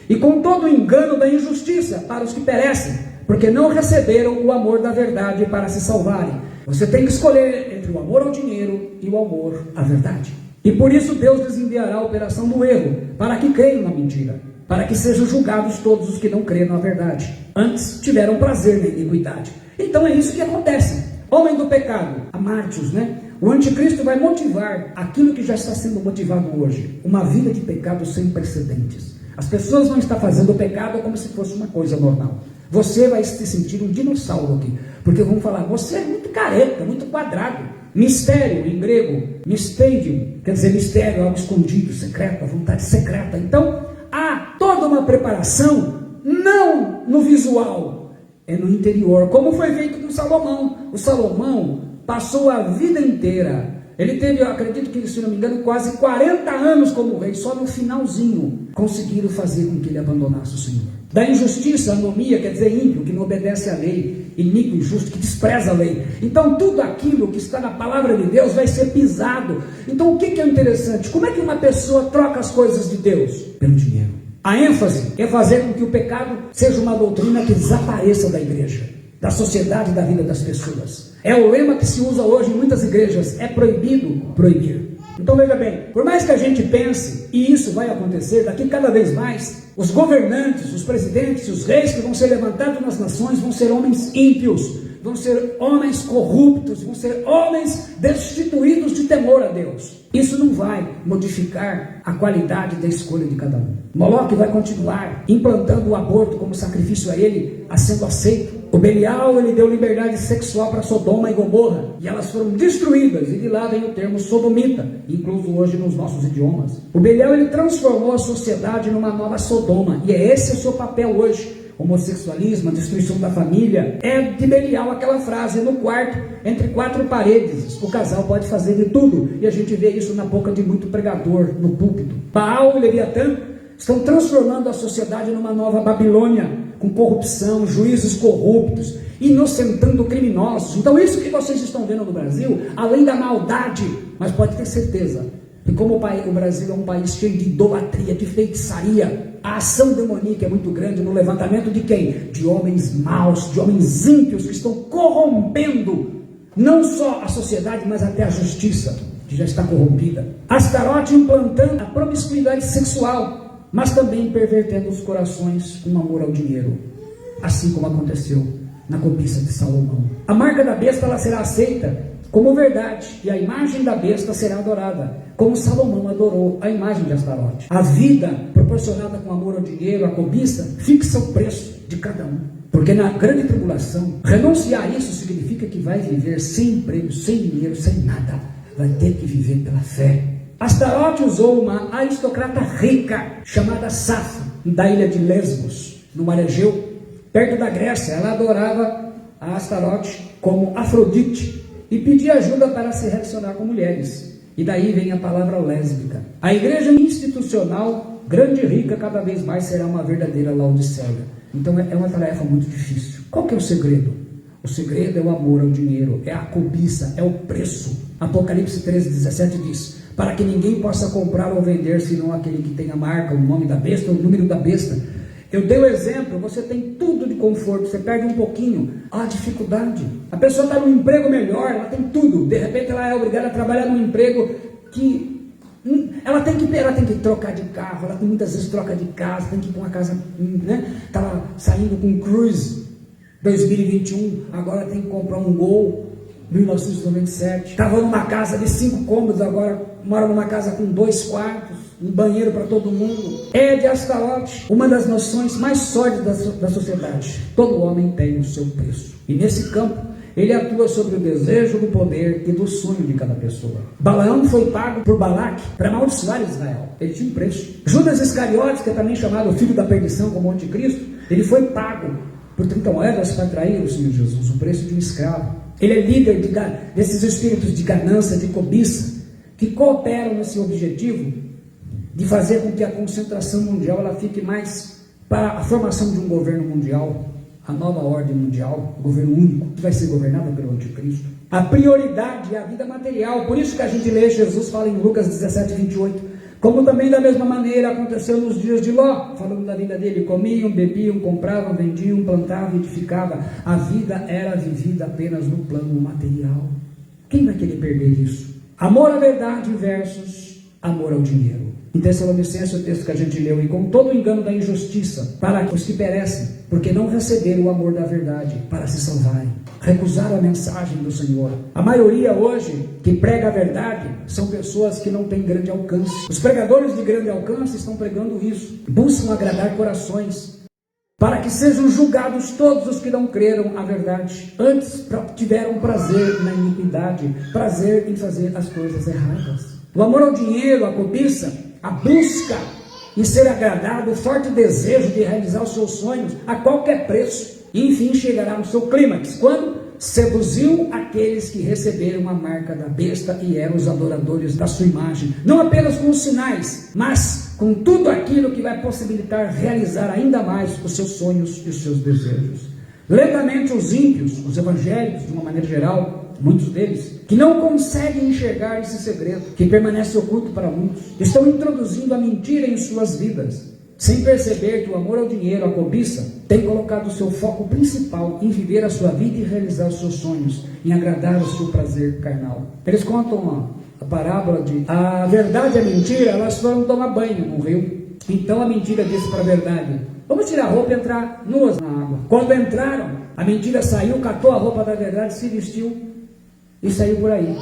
E com todo o engano da injustiça para os que perecem, porque não receberam o amor da verdade para se salvarem. Você tem que escolher entre o amor ao dinheiro e o amor à verdade. E por isso Deus lhes enviará a operação do erro, para que creiam na mentira, para que sejam julgados todos os que não creram na verdade. Antes tiveram prazer na iniquidade. Então é isso que acontece. Homem do pecado, amarte-os, né? O anticristo vai motivar aquilo que já está sendo motivado hoje. Uma vida de pecado sem precedentes. As pessoas vão estar fazendo o pecado como se fosse uma coisa normal. Você vai se sentir um dinossauro aqui, porque vão falar, você é muito careca, muito quadrado. Mistério, em grego, mysterium, quer dizer mistério, algo escondido, secreto, a vontade secreta. Então, há toda uma preparação, não no visual, é no interior, como foi feito com Salomão. O Salomão passou a vida inteira, ele teve, eu acredito que, se não me engano, quase 40 anos como rei, só no finalzinho conseguiram fazer com que ele abandonasse o Senhor. Da injustiça, anomia, quer dizer ímpio, que não obedece à lei, iníquo, injusto, que despreza a lei. Então tudo aquilo que está na palavra de Deus vai ser pisado. Então o que é interessante? Como é que uma pessoa troca as coisas de Deus? Pelo dinheiro. A ênfase é fazer com que o pecado seja uma doutrina que desapareça da igreja, da sociedade, da vida das pessoas. É o lema que se usa hoje em muitas igrejas, é proibido proibir. Então veja bem, por mais que a gente pense, e isso vai acontecer daqui cada vez mais, os governantes, os presidentes, os reis que vão ser levantados nas nações vão ser homens ímpios, vão ser homens corruptos, vão ser homens destituídos de temor a Deus. Isso não vai modificar a qualidade da escolha de cada um. Moloque vai continuar implantando o aborto como sacrifício a ele, a sendo aceito. O Belial, ele deu liberdade sexual para Sodoma e Gomorra, e elas foram destruídas, e de lá vem o termo sodomita, incluso hoje nos nossos idiomas. O Belial, ele transformou a sociedade numa nova Sodoma, e esse é o seu papel hoje. Homossexualismo, a destruição da família, é de Belial aquela frase, no quarto, entre quatro paredes, o casal pode fazer de tudo, e a gente vê isso na boca de muito pregador, no púlpito. Baal e Leviatã estão transformando a sociedade numa nova Babilônia, com corrupção, juízes corruptos, inocentando criminosos. Então isso que vocês estão vendo no Brasil, além da maldade, mas pode ter certeza, que como o Brasil é um país cheio de idolatria, de feitiçaria, a ação demoníaca é muito grande no levantamento de quem? De homens maus, de homens ímpios, que estão corrompendo não só a sociedade, mas até a justiça, que já está corrompida. Astarote implantando a promiscuidade sexual, mas também pervertendo os corações com amor ao dinheiro, assim como aconteceu na cobiça de Salomão. A marca da besta, ela será aceita como verdade, e a imagem da besta será adorada, como Salomão adorou a imagem de Astarote. A vida proporcionada com amor ao dinheiro, a cobiça, fixa o preço de cada um. Porque na grande tribulação, renunciar a isso significa que vai viver sem emprego, sem dinheiro, sem nada. Vai ter que viver pela fé. Astarote usou uma aristocrata rica, chamada Safo, da ilha de Lesbos, no mar Egeu, perto da Grécia. Ela adorava a Astarote como Afrodite, e pedia ajuda para se relacionar com mulheres. E daí vem a palavra lésbica. A igreja institucional grande e rica, cada vez mais será uma verdadeira Laodiceia. Então é uma tarefa muito difícil. Qual que é o segredo? O segredo é o amor ao dinheiro, é a cobiça, é o preço. Apocalipse 13:17 diz: para que ninguém possa comprar ou vender, senão aquele que tem a marca, o nome da besta, o número da besta. Eu dei o exemplo, você tem tudo de conforto, você perde um pouquinho, há dificuldade. A pessoa está num emprego melhor, ela tem tudo, de repente ela é obrigada a trabalhar num emprego que ela tem que trocar de carro, ela muitas vezes troca de casa, tem que ir para uma casa, né? Estava saindo com um Cruze 2021, agora tem que comprar um Gol 1997. Estava numa casa de 5 cômodos, agora mora numa casa com 2 quartos, um banheiro para todo mundo. É de Astarote, uma das noções mais sólidas da sociedade. Todo homem tem o seu preço. E nesse campo, ele atua sobre o desejo do poder e do sonho de cada pessoa. Balaão foi pago por Balaque para amaldiçoar Israel. Ele tinha um preço. Judas Iscariotes, que é também chamado o filho da perdição como anticristo, ele foi pago por 30 moedas para trair o Senhor Jesus, o preço de um escravo. Ele é líder desses espíritos de ganância, de cobiça, que cooperam nesse objetivo de fazer com que a concentração mundial ela fique mais para a formação de um governo mundial, a nova ordem mundial, governo único, que vai ser governado pelo anticristo. A prioridade é a vida material, por isso que a gente lê, Jesus fala em Lucas 17:28, como também da mesma maneira aconteceu nos dias de Ló, falando da vida dele, comiam, bebiam, compravam, vendiam, plantavam, edificavam, a vida era vivida apenas no plano material. Quem vai querer perder isso? Amor à verdade versus amor ao dinheiro. Em Tessalonicenses, o texto que a gente leu, e com todo o engano da injustiça, para os que perecem, porque não receberam o amor da verdade, para se salvarem, recusaram a mensagem do Senhor. A maioria hoje, que prega a verdade, são pessoas que não têm grande alcance. Os pregadores de grande alcance estão pregando isso, buscam agradar corações, para que sejam julgados todos os que não creram a verdade, antes tiveram prazer na iniquidade, prazer em fazer as coisas erradas. O amor ao dinheiro, a cobiça, a busca em ser agradado, o forte desejo de realizar os seus sonhos a qualquer preço, e enfim chegará no seu clímax, quando seduziu aqueles que receberam a marca da besta e eram os adoradores da sua imagem, não apenas com os sinais, mas com tudo aquilo que vai possibilitar realizar ainda mais os seus sonhos e os seus desejos. Lentamente os ímpios, os evangélicos de uma maneira geral, muitos deles, que não conseguem enxergar esse segredo, que permanece oculto para muitos, estão introduzindo a mentira em suas vidas, sem perceber que o amor ao dinheiro, a cobiça, tem colocado o seu foco principal em viver a sua vida e realizar os seus sonhos, em agradar o seu prazer carnal. Eles contam a parábola de a verdade e a mentira, elas foram tomar banho no rio. Então a mentira disse para a verdade: vamos tirar a roupa e entrar nuas na água. Quando entraram, a mentira saiu, catou a roupa da verdade, se vestiu e saiu por aí.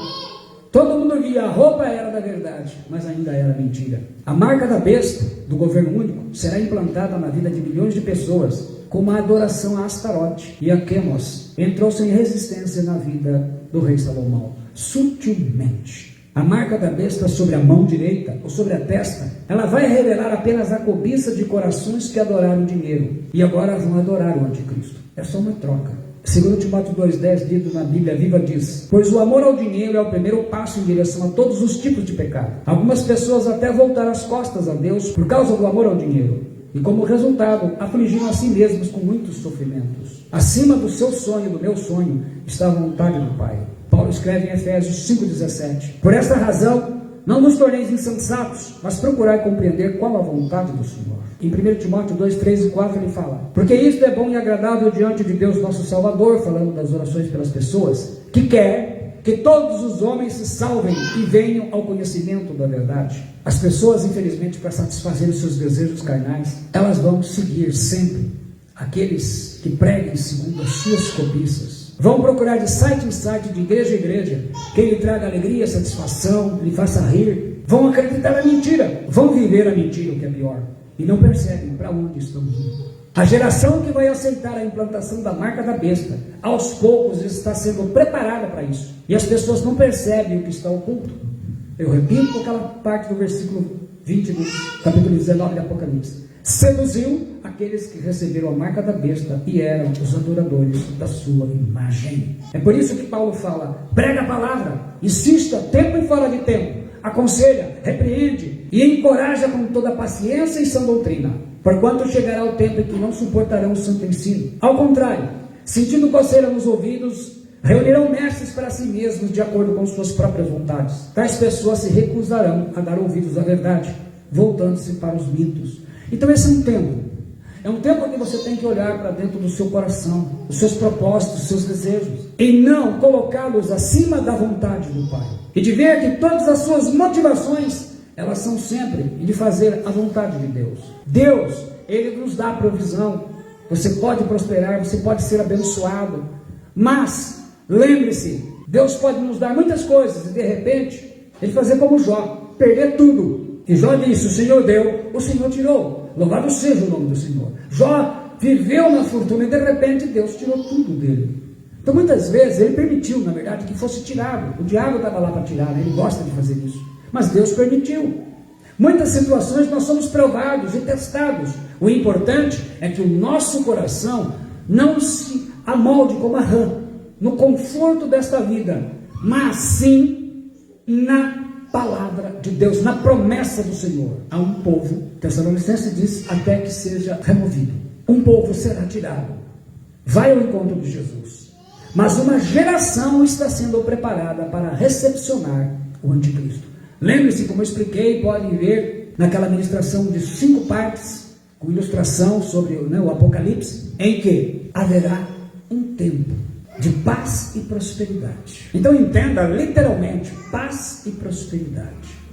Todo mundo via, a roupa era da verdade, mas ainda era mentira. A marca da besta, do governo único, será implantada na vida de milhões de pessoas, como a adoração a Astarote e a Quemos entrou sem resistência na vida do rei Salomão, sutilmente. A marca da besta sobre a mão direita ou sobre a testa, ela vai revelar apenas a cobiça de corações que adoraram o dinheiro e agora vão adorar o anticristo. É só uma troca. 2 Timóteo 2,10, dito na Bíblia Viva, diz: pois o amor ao dinheiro é o primeiro passo em direção a todos os tipos de pecado. Algumas pessoas até voltaram as costas a Deus por causa do amor ao dinheiro, e como resultado, afligiram a si mesmos com muitos sofrimentos. Acima do seu sonho, do meu sonho, está a vontade do Pai. Paulo escreve em Efésios 5,17: por esta razão, não vos torneis insensatos, mas procurai compreender qual a vontade do Senhor. Em 1 Timóteo 2, 3 e 4 ele fala: porque isto é bom e agradável diante de Deus nosso Salvador, falando das orações pelas pessoas, que quer que todos os homens se salvem e venham ao conhecimento da verdade. As pessoas, infelizmente, para satisfazer os seus desejos carnais, elas vão seguir sempre aqueles que preguem segundo as suas cobiças. Vão procurar de site em site, de igreja em igreja, quem lhe traga alegria, satisfação, lhe faça rir. Vão acreditar na mentira, vão viver a mentira, o que é pior, e não percebem para onde estão indo. A geração que vai aceitar a implantação da marca da besta, aos poucos está sendo preparada para isso, e as pessoas não percebem o que está oculto. Eu repito aquela parte do versículo 20 do capítulo 19 de Apocalipse: seduziu aqueles que receberam a marca da besta e eram os adoradores da sua imagem. É por isso que Paulo fala: prega a palavra, insista tempo e fora de tempo, aconselha, repreende e encoraja com toda paciência e sã doutrina. Porquanto chegará o tempo em que não suportarão o santo ensino. Ao contrário, sentindo coceira nos ouvidos, reunirão mestres para si mesmos de acordo com suas próprias vontades. Tais pessoas se recusarão a dar ouvidos à verdade, voltando-se para os mitos. Então esse é um tempo. É um tempo em que você tem que olhar para dentro do seu coração, os seus propósitos, os seus desejos, e não colocá-los acima da vontade do Pai. E de ver que todas as suas motivações, elas são sempre de fazer a vontade de Deus. Deus, Ele nos dá a provisão. Você pode prosperar, você pode ser abençoado, mas lembre-se, Deus pode nos dar muitas coisas e de repente, Ele fazer como Jó, perder tudo. E Jó disse, o Senhor deu, o Senhor tirou. Louvado seja o nome do Senhor. Jó viveu na fortuna e de repente Deus tirou tudo dele. Então muitas vezes ele permitiu, na verdade, que fosse tirado. O diabo estava lá para tirar, né? Ele gosta de fazer isso. Mas Deus permitiu. Muitas situações nós somos provados e testados. O importante é que o nosso coração não se amolde como a rã, no conforto desta vida, mas sim na palavra de Deus, na promessa do Senhor. Há um povo, Tessalonicenses diz, até que seja removido. Um povo será tirado. Vai ao encontro de Jesus. Mas uma geração está sendo preparada para recepcionar o anticristo. Lembre-se, como eu expliquei, podem ver naquela ministração de 5 partes, com ilustração sobre o Apocalipse, em que haverá um tempo de paz e prosperidade. Então entenda literalmente, paz e prosperidade.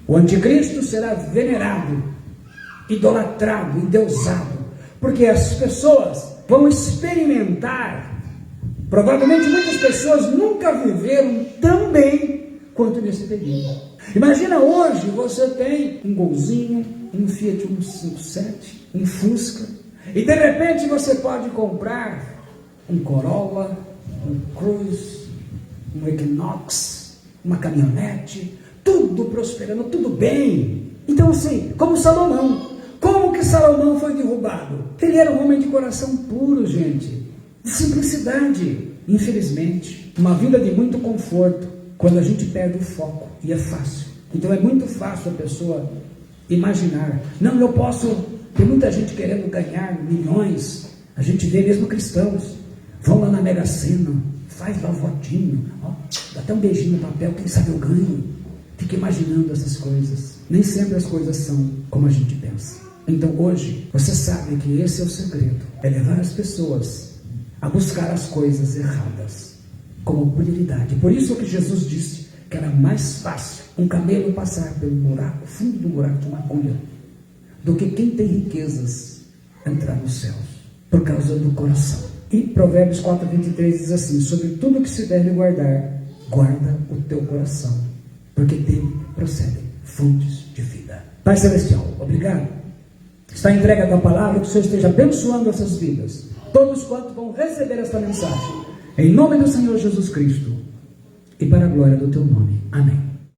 O anticristo será venerado, idolatrado, endeusado, porque as pessoas vão experimentar, provavelmente muitas pessoas nunca viveram tão bem quanto nesse período. Imagina hoje, você tem um Golzinho, um Fiat 157, um Fusca, e de repente você pode comprar um Corolla, um Cruze, um Equinox, uma caminhonete, tudo prosperando, tudo bem. Então assim, como Salomão, como que Salomão foi derrubado? Ele era um homem de coração puro, gente, de simplicidade. Infelizmente, uma vida de muito conforto, quando a gente perde o foco, e é fácil. Então é muito fácil a pessoa imaginar, não, eu posso, tem muita gente querendo ganhar milhões, a gente vê mesmo cristãos, vão lá na Mega Sena, faz lá o votinho, ó, dá até um beijinho no papel, quem sabe eu ganho. Fica imaginando essas coisas. Nem sempre as coisas são como a gente pensa. Então hoje, você sabe que esse é o segredo, é levar as pessoas a buscar as coisas erradas, como prioridade. Por isso que Jesus disse que era mais fácil um camelo passar pelo buraco, fundo do buraco de uma agulha, do que quem tem riquezas entrar nos céus, por causa do coração. E Provérbios 4:23 diz assim, sobre tudo que se deve guardar, guarda o teu coração, porque dele procedem fontes de vida. Pai Celestial, obrigado. Está entregue a tua palavra, que o Senhor esteja abençoando essas vidas, todos quantos vão receber esta mensagem, em nome do Senhor Jesus Cristo, e para a glória do teu nome. Amém.